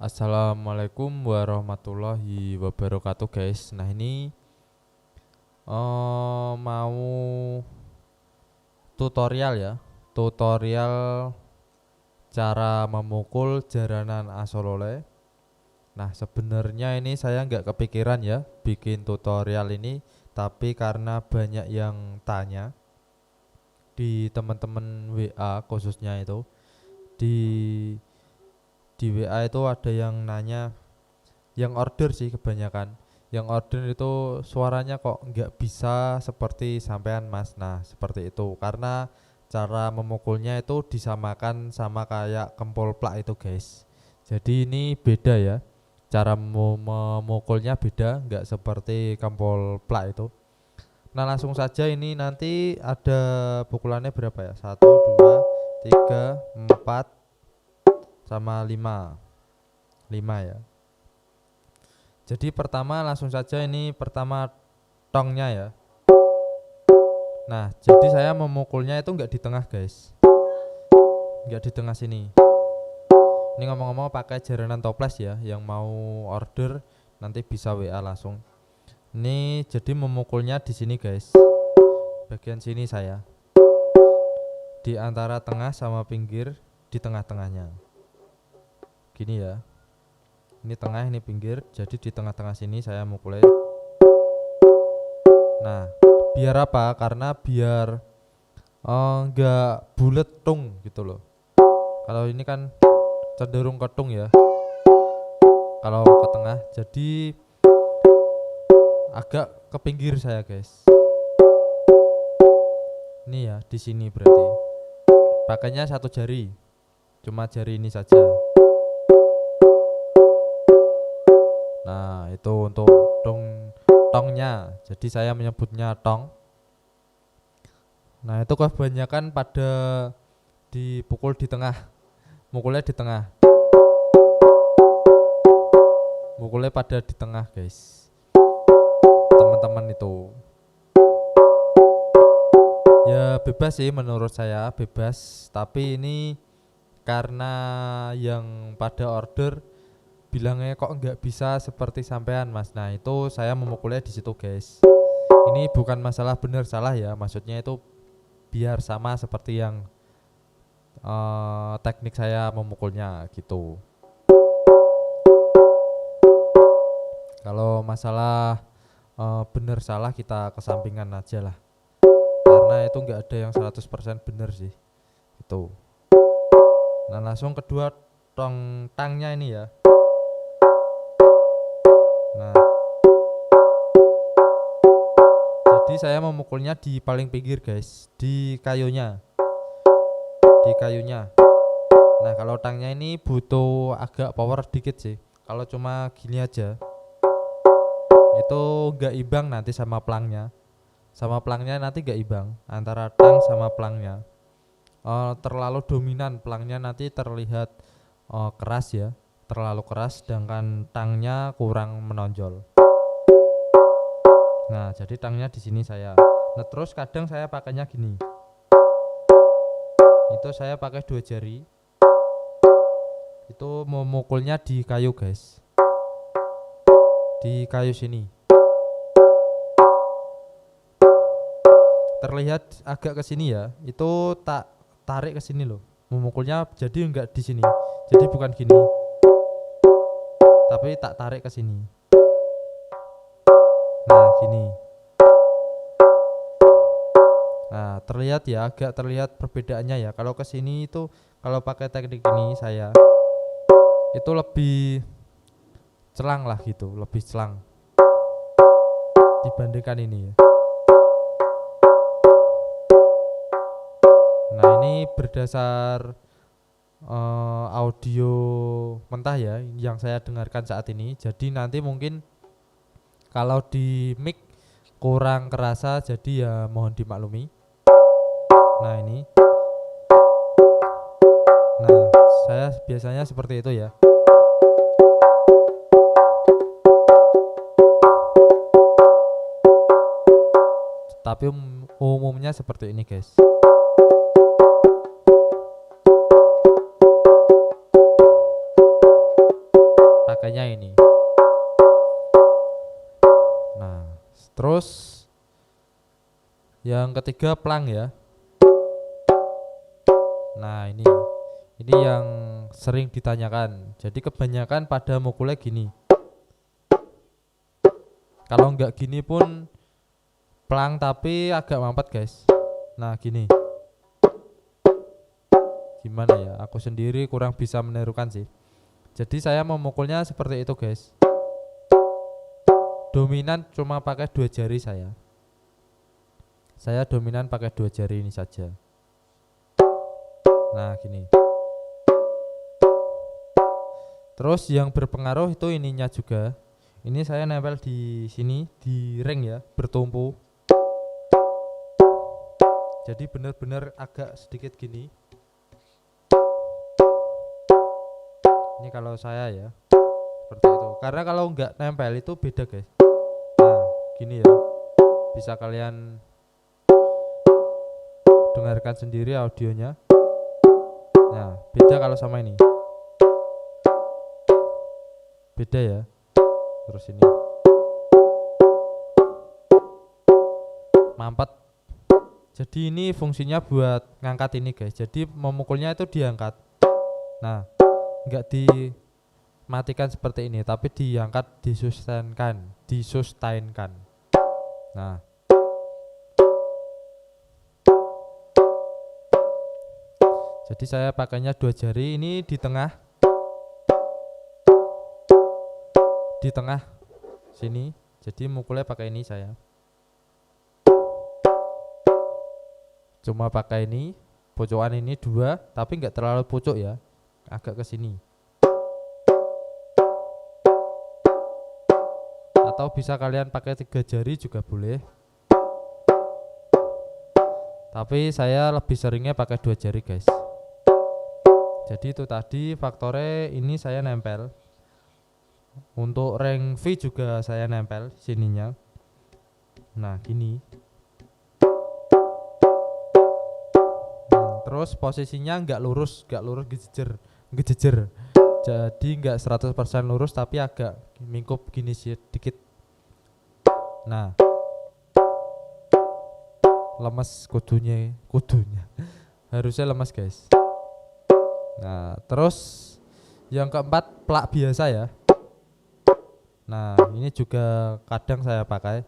Assalamualaikum warahmatullahi wabarakatuh guys. Nah ini mau tutorial ya. Tutorial cara memukul jaranan asolole. Nah sebenarnya ini saya nggak kepikiran ya bikin tutorial ini, tapi karena banyak yang tanya di teman-teman WA khususnya itu di WA itu ada yang nanya, yang order sih kebanyakan. Yang order itu suaranya kok nggak bisa seperti sampean mas. Nah seperti itu karena cara memukulnya itu disamakan sama kayak kempol plak itu guys. Jadi ini beda ya, cara memukulnya beda, nggak seperti kempol plak itu. Nah langsung saja, ini nanti ada pukulannya berapa ya, 1 2 3 4 sama 5 ya. Jadi pertama langsung saja, ini pertama tongnya ya. Nah jadi saya memukulnya itu nggak di tengah guys, nggak di tengah sini. Ini ngomong-ngomong pakai jaranan toples ya, yang mau order nanti bisa WA langsung. Ini jadi memukulnya di sini guys, bagian sini saya, di antara tengah sama pinggir, di tengah-tengahnya gini ya. Ini tengah, ini pinggir, jadi di tengah-tengah sini saya mukulnya. Nah biar apa, karena biar enggak bulet tung gitu loh. Kalau ini kan cenderung ke tung ya, kalau ke tengah, jadi agak ke pinggir saya guys. Ini ya di sini berarti pakainya satu jari, cuma jari ini saja. Nah itu untuk tongnya, jadi saya menyebutnya tong. Nah itu kebanyakan pada dipukul di tengah, mukulnya di tengah, mukulnya pada di tengah guys, teman-teman itu. Ya bebas sih, menurut saya bebas, tapi ini karena yang pada order bilangnya kok nggak bisa seperti sampean mas. Nah itu saya memukulnya di situ guys. Ini bukan masalah benar salah ya, maksudnya itu biar sama seperti yang teknik saya memukulnya gitu. Kalau masalah benar salah kita kesampingan aja lah, karena itu nggak ada yang 100% benar sih itu. Nah langsung kedua tangnya ini ya. Nah jadi saya memukulnya di paling pinggir guys, di kayunya, di kayunya. Nah kalau tangnya ini butuh agak power dikit sih. Kalau cuma gini aja itu nggak imbang nanti sama pelangnya. Sama pelangnya nanti nggak imbang antara tang sama pelangnya. Terlalu dominan pelangnya nanti terlihat keras ya, terlalu keras, sedangkan tangnya kurang menonjol. Nah jadi tangnya di sini saya. Nah terus kadang saya pakainya gini, itu saya pakai 2 jari. Itu memukulnya di kayu guys, di kayu sini. Terlihat agak ke sini ya, itu tak tarik ke sini loh. Memukulnya jadi enggak di sini. Jadi bukan gini, tapi tak tarik ke sini. Nah, gini. Nah, terlihat ya, agak terlihat perbedaannya ya. Kalau ke sini itu, kalau pakai teknik ini saya itu lebih celang lah gitu, lebih celang dibandingkan ini ya. Nah ini berdasar audio mentah ya yang saya dengarkan saat ini. Jadi nanti mungkin kalau di mic kurang kerasa, jadi ya mohon dimaklumi. Nah ini, nah saya biasanya seperti itu ya. Tapi umumnya seperti ini guys. pakainya ini. Nah, terus yang ketiga plang ya. Nah, ini yang sering ditanyakan. Jadi kebanyakan pada mukulnya gini. Kalau nggak gini pun plang tapi agak mampet guys. Nah gini. Gimana ya, aku sendiri kurang bisa menirukan sih. Jadi saya memukulnya seperti itu guys. Dominan cuma pakai 2 jari saya. Saya dominan pakai 2 jari ini saja. Nah gini. Terus yang berpengaruh itu ininya juga. Ini saya nempel di sini, di ring ya, bertumpu. Jadi benar-benar agak sedikit gini. Ini kalau saya ya, seperti itu. Karena kalau nggak nempel itu beda guys. Nah gini ya, bisa kalian dengarkan sendiri audionya. Nah beda kalau sama ini. Beda ya. Terus ini mampet. Jadi ini fungsinya buat ngangkat ini guys. Jadi memukulnya itu diangkat. Nah nggak dimatikan seperti ini, tapi diangkat, disustainkan. Nah jadi saya pakainya 2 jari ini di tengah sini. Jadi mukulnya pakai ini saya. Cuma pakai ini, pojokan ini 2, tapi nggak terlalu pucuk ya, agak ke sini. Atau bisa kalian pakai 3 jari juga boleh. Tapi saya lebih seringnya pakai 2 jari guys. Jadi itu tadi faktornya ini saya nempel. Untuk ring V juga saya nempel sininya. Nah gini. Terus posisinya nggak lurus ngejejer. Jadi nggak 100% lurus, tapi agak mingkup gini sedikit. Nah lemes kudunya harusnya lemes guys. Nah terus yang keempat plak biasa ya. Nah ini juga kadang saya pakai,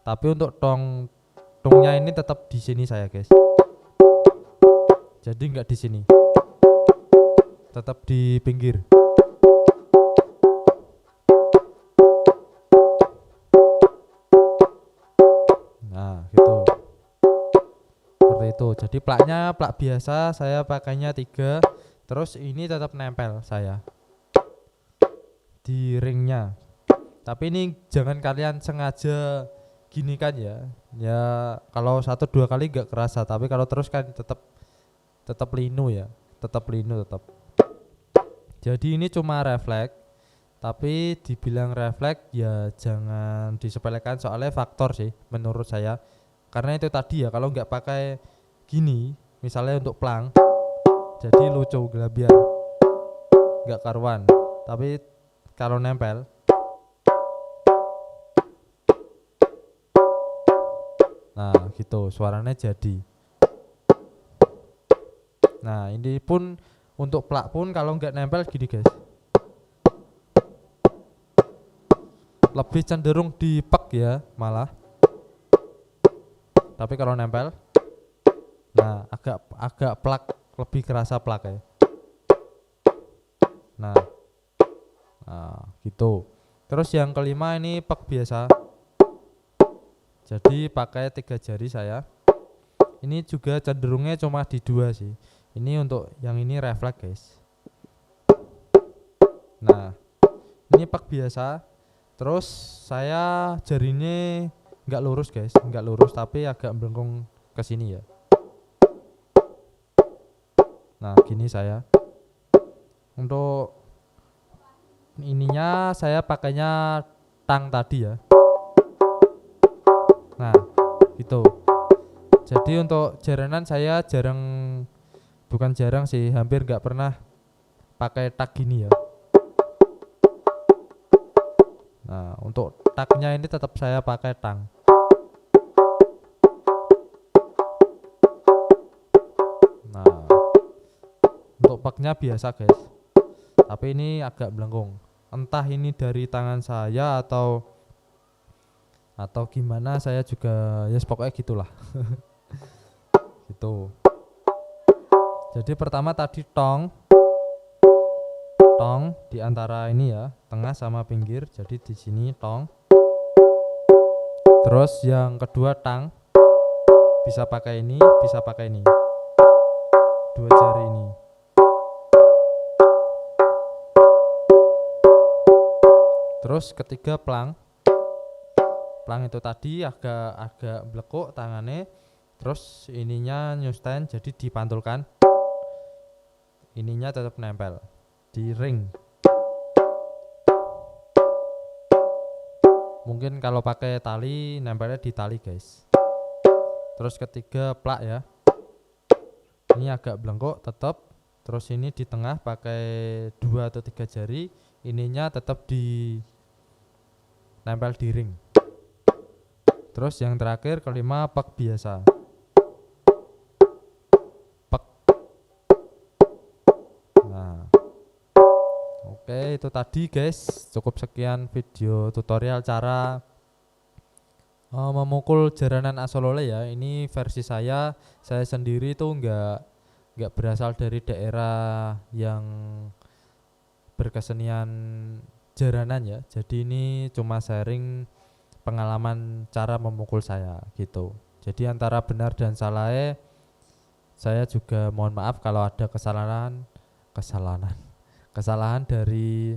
tapi untuk tongnya ini tetap di sini saya guys. Jadi nggak di sini, tetap di pinggir. Nah gitu, seperti itu. Jadi plaknya plak biasa, saya pakainya 3. Terus ini tetap nempel saya di ringnya. Tapi ini jangan kalian sengaja gini kan ya. Ya kalau 1-2 kali nggak kerasa, tapi kalau terus kan tetap linu ya, tetap. Jadi ini cuma refleks, tapi dibilang refleks ya jangan disepelekan, soalnya faktor sih menurut saya. Karena itu tadi ya, kalau nggak pakai gini, misalnya untuk plang, jadi lucu biar nggak karuan. Tapi kalau nempel, nah gitu suaranya jadi. Nah ini pun untuk plak pun kalau nggak nempel gini guys, lebih cenderung dipek ya malah. Tapi kalau nempel, nah agak plak, lebih kerasa plak ya. Nah gitu. Terus yang kelima ini pek biasa. Jadi pakai 3 jari saya. Ini juga cenderungnya cuma di 2 sih. Ini untuk yang ini refleks guys. Nah ini pek biasa. Terus saya jarinya nggak lurus guys, nggak lurus tapi agak melengkung ke sini ya. Nah gini saya. Untuk ininya saya pakainya tang tadi ya. Nah gitu. Jadi untuk jaranan saya bukan jarang sih, hampir nggak pernah pakai tag gini ya. Nah, untuk tagnya ini tetap saya pakai tang. Nah, untuk paknya biasa guys, tapi ini agak melengkung, entah ini dari tangan saya atau gimana, saya juga ya pokoknya gitulah. Gitu. Jadi pertama tadi tong di antara ini ya, tengah sama pinggir, jadi di sini tong. Terus yang kedua tang, bisa pakai ini, bisa pakai ini, dua jari ini. Terus ketiga plang itu tadi agak blekuk tangannya, terus ininya nyusten, jadi dipantulkan, ininya tetap nempel di ring. Mungkin kalau pakai tali nempelnya di tali guys. Terus ketiga plak ya, ini agak belengkuk tetap. Terus ini di tengah pakai 2 atau 3 jari, ininya tetap di nempel di ring. Terus yang terakhir kelima pek biasa. Pek. Nah, oke, itu tadi guys, cukup sekian video tutorial cara memukul jaranan asolole ya. Ini versi saya sendiri tuh nggak berasal dari daerah yang berkesenian jaranan ya. Jadi ini cuma sharing pengalaman cara memukul saya gitu. Jadi antara benar dan salahnya saya juga mohon maaf kalau ada kesalahan dari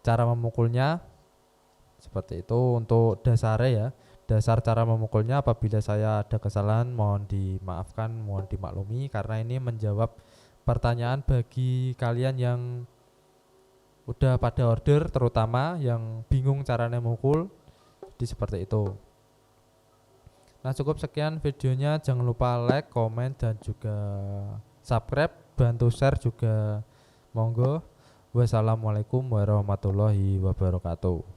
cara memukulnya. Seperti itu untuk dasarnya ya. Dasar cara memukulnya, apabila saya ada kesalahan mohon dimaafkan, mohon dimaklumi, karena ini menjawab pertanyaan bagi kalian yang udah pada order, terutama yang bingung caranya memukul. Jadi seperti itu. Nah, cukup sekian videonya, jangan lupa like, komen, dan juga subscribe, bantu share juga monggo. Wassalamualaikum warahmatullahi wabarakatuh.